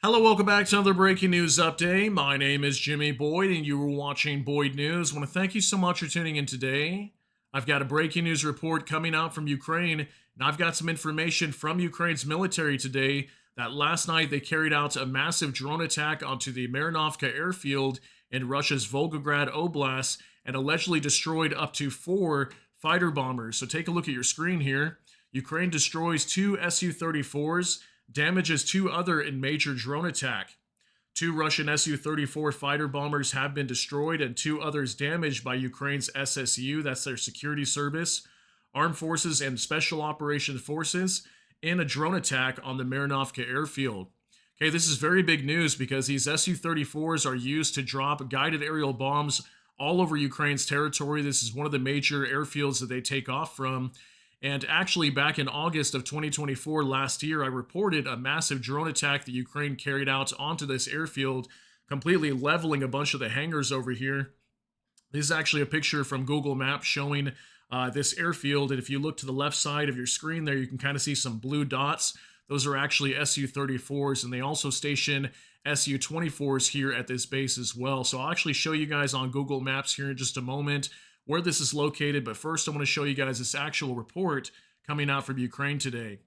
Hello, welcome back to another breaking news update. My name is Jimmy Boyd, and you were watching Boyd News. I want to thank you so much for tuning in today. I've got a breaking news report coming out from Ukraine, and I've got some information from Ukraine's military today that last night they carried out a massive drone attack onto the Marinovka Airfield in Russia's Volgograd Oblast and allegedly destroyed up to four fighter bombers. So take a look at your screen here. Ukraine destroys two Su-34s, damages two other in major drone attack. Two Russian Su-34 fighter bombers have been destroyed and two others damaged by Ukraine's SSU, that's their security service, armed forces and special operations forces, in a drone attack on the Marinovka Airfield. Okay, this is very big news because these Su-34s are used to drop guided aerial bombs all over Ukraine's territory. This is one of the major airfields that they take off from. And actually, back in August of 2024, last year, I reported a massive drone attack that Ukraine carried out onto this airfield, completely leveling a bunch of the hangars over here. This is actually a picture from Google Maps showing this airfield. And if you look to the left side of your screen there, you can kind of see some blue dots. Those are actually Su-34s, and they also station Su-24s here at this base as well. So I'll actually show you guys on Google Maps here in just a moment where this is located, but first I want to show you guys this actual report coming out from Ukraine today.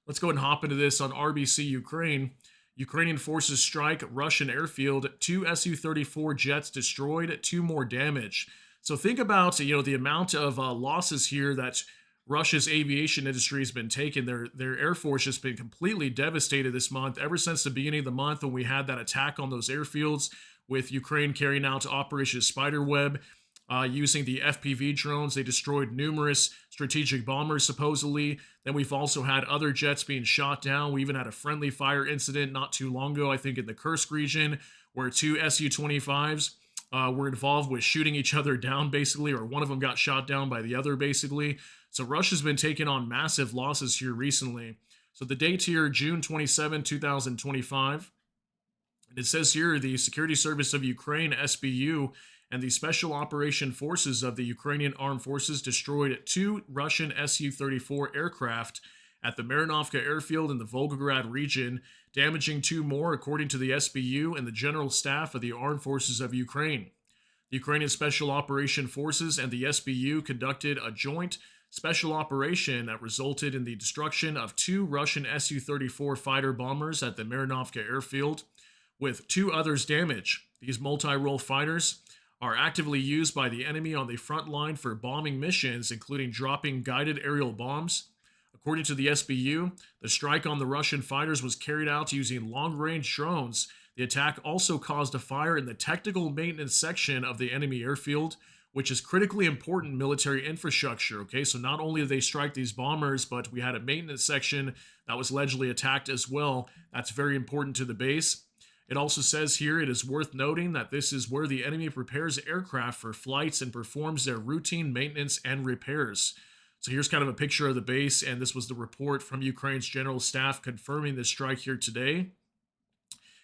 Let's go ahead and hop into this on RBC Ukraine. Ukrainian forces strike Russian airfield, two Su-34 jets destroyed, two more damaged. So think about the amount of losses here that Russia's aviation industry has been taking. Their air force has been completely devastated this month, ever since the beginning of the month when we had that attack on those airfields with Ukraine carrying out Operation Spiderweb. Using the FPV drones, they destroyed numerous strategic bombers, supposedly. Then we've also had other jets being shot down. We even had a friendly fire incident not too long ago, I think in the Kursk region, where two Su-25s were involved with shooting each other down, basically, or one of them got shot down by the other, basically. So Russia's been taking on massive losses here recently. So the date here, June 27, 2025. And it says here, the Security Service of Ukraine, SBU, and the Special Operation Forces of the Ukrainian Armed Forces destroyed two Russian Su-34 aircraft at the Marinovka Airfield in the Volgograd region, damaging two more, according to the SBU and the General Staff of the Armed Forces of Ukraine. The Ukrainian Special Operation Forces and the SBU conducted a joint special operation that resulted in the destruction of two Russian Su-34 fighter bombers at the Marinovka Airfield, with two others damaged. These multi-role fighters are actively used by the enemy on the front line for bombing missions, including dropping guided aerial bombs. According to the SBU, the strike on the Russian fighters was carried out using long-range drones. The attack also caused a fire in the technical maintenance section of the enemy airfield, which is critically important military infrastructure. Okay, so not only did they strike these bombers, but we had a maintenance section that was allegedly attacked as well. That's very important to the base. It also says here, it is worth noting that this is where the enemy prepares aircraft for flights and performs their routine maintenance and repairs. So here's kind of a picture of the base, and this was the report from Ukraine's General Staff confirming this strike here today.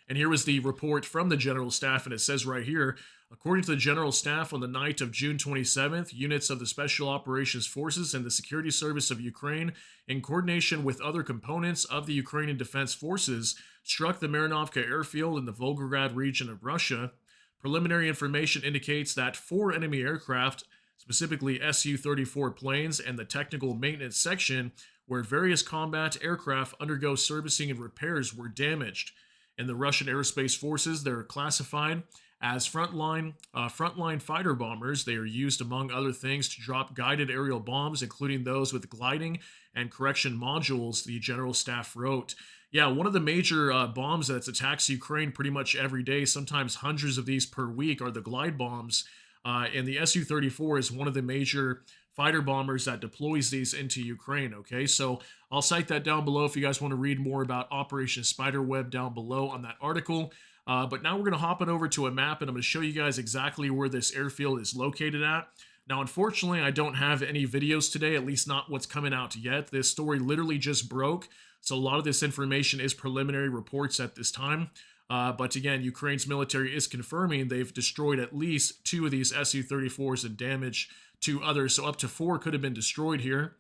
And here was the report from the General Staff, and it says right here, according to the General Staff, on the night of June 27th, units of the Special Operations Forces and the Security Service of Ukraine, in coordination with other components of the Ukrainian Defense Forces, struck the Marinovka Airfield in the Volgograd region of Russia. Preliminary information indicates that four enemy aircraft, specifically Su-34 planes and the technical maintenance section, where various combat aircraft undergo servicing and repairs, were damaged. In the Russian aerospace forces, they're classified as frontline fighter bombers. They are used, among other things, to drop guided aerial bombs, including those with gliding and correction modules, the General Staff wrote. Yeah, one of the major bombs that attacks Ukraine pretty much every day, sometimes hundreds of these per week, are the glide bombs. And the Su-34 is one of the major fighter bombers that deploys these into Ukraine. Okay, so I'll cite that down below if you guys want to read more about Operation Spiderweb down below on that article. But now we're going to hop it over to a map, and I'm going to show you guys exactly where this airfield is located at. Now, unfortunately, I don't have any videos today, at least not what's coming out yet. This story literally just broke, so a lot of this information is preliminary reports at this time. But again, Ukraine's military is confirming they've destroyed at least two of these Su-34s and damaged two others, so up to four could have been destroyed here.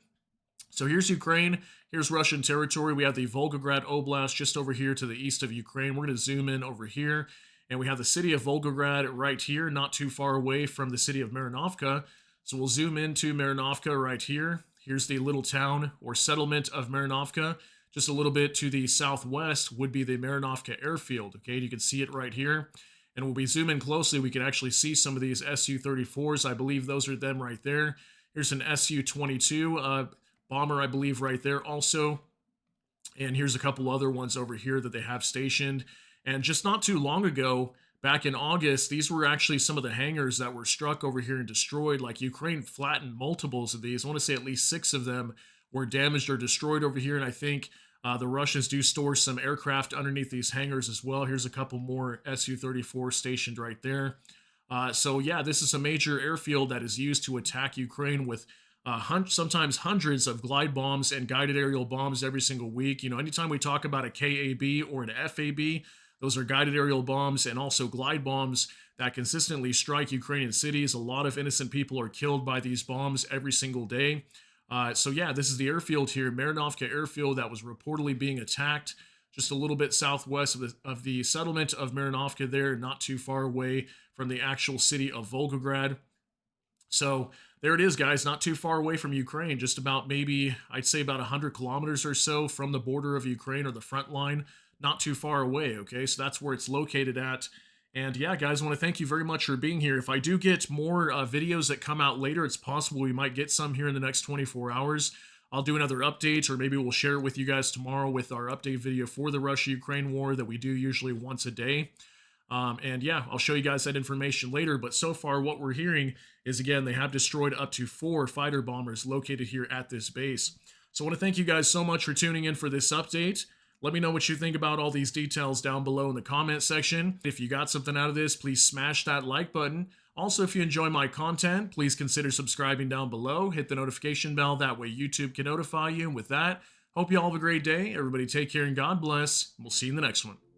So here's Ukraine. Here's Russian territory. We have the Volgograd Oblast just over here to the east of Ukraine. We're going to zoom in over here. And we have the city of Volgograd right here, not too far away from the city of Marinovka. So we'll zoom into Marinovka right here. Here's the little town or settlement of Marinovka. Just a little bit to the southwest would be the Marinovka Airfield. Okay, and you can see it right here. And when we zoom in closely, we can actually see some of these SU-34s. I believe those are them right there. Here's an SU-22 bomber, I believe, right there also. And here's a couple other ones over here that they have stationed. And just not too long ago, back in August, these were actually some of the hangars that were struck over here and destroyed. Like Ukraine flattened multiples of these. I want to say at least 6 of them were damaged or destroyed over here. And I think the Russians do store some aircraft underneath these hangars as well. Here's a couple more Su-34 stationed right there. So yeah, this is a major airfield that is used to attack Ukraine with sometimes hundreds of glide bombs and guided aerial bombs every single week. You know, anytime we talk about a KAB or an FAB, those are guided aerial bombs and also glide bombs that consistently strike Ukrainian cities. A lot of innocent people are killed by these bombs every single day. So yeah, this is the airfield here, Marinovka Airfield, that was reportedly being attacked just a little bit southwest of the settlement of Marinovka there, not too far away from the actual city of Volgograd. So there it is, guys, not too far away from Ukraine, just about maybe, I'd say about 100 kilometers or so from the border of Ukraine or the front line, not too far away, okay? So that's where it's located at. And yeah, guys, I want to thank you very much for being here. If I do get more videos that come out later, it's possible we might get some here in the next 24 hours. I'll do another update, or maybe we'll share it with you guys tomorrow with our update video for the Russia-Ukraine war that we do usually once a day. And yeah, I'll show you guys that information later. But so far, what we're hearing is, again, they have destroyed up to 4 fighter bombers located here at this base. So I want to thank you guys so much for tuning in for this update. Let me know what you think about all these details down below in the comment section. If you got something out of this, please smash that like button. Also, if you enjoy my content, please consider subscribing down below. Hit the notification bell. That way YouTube can notify you. And with that, hope you all have a great day. Everybody take care and God bless. We'll see you in the next one.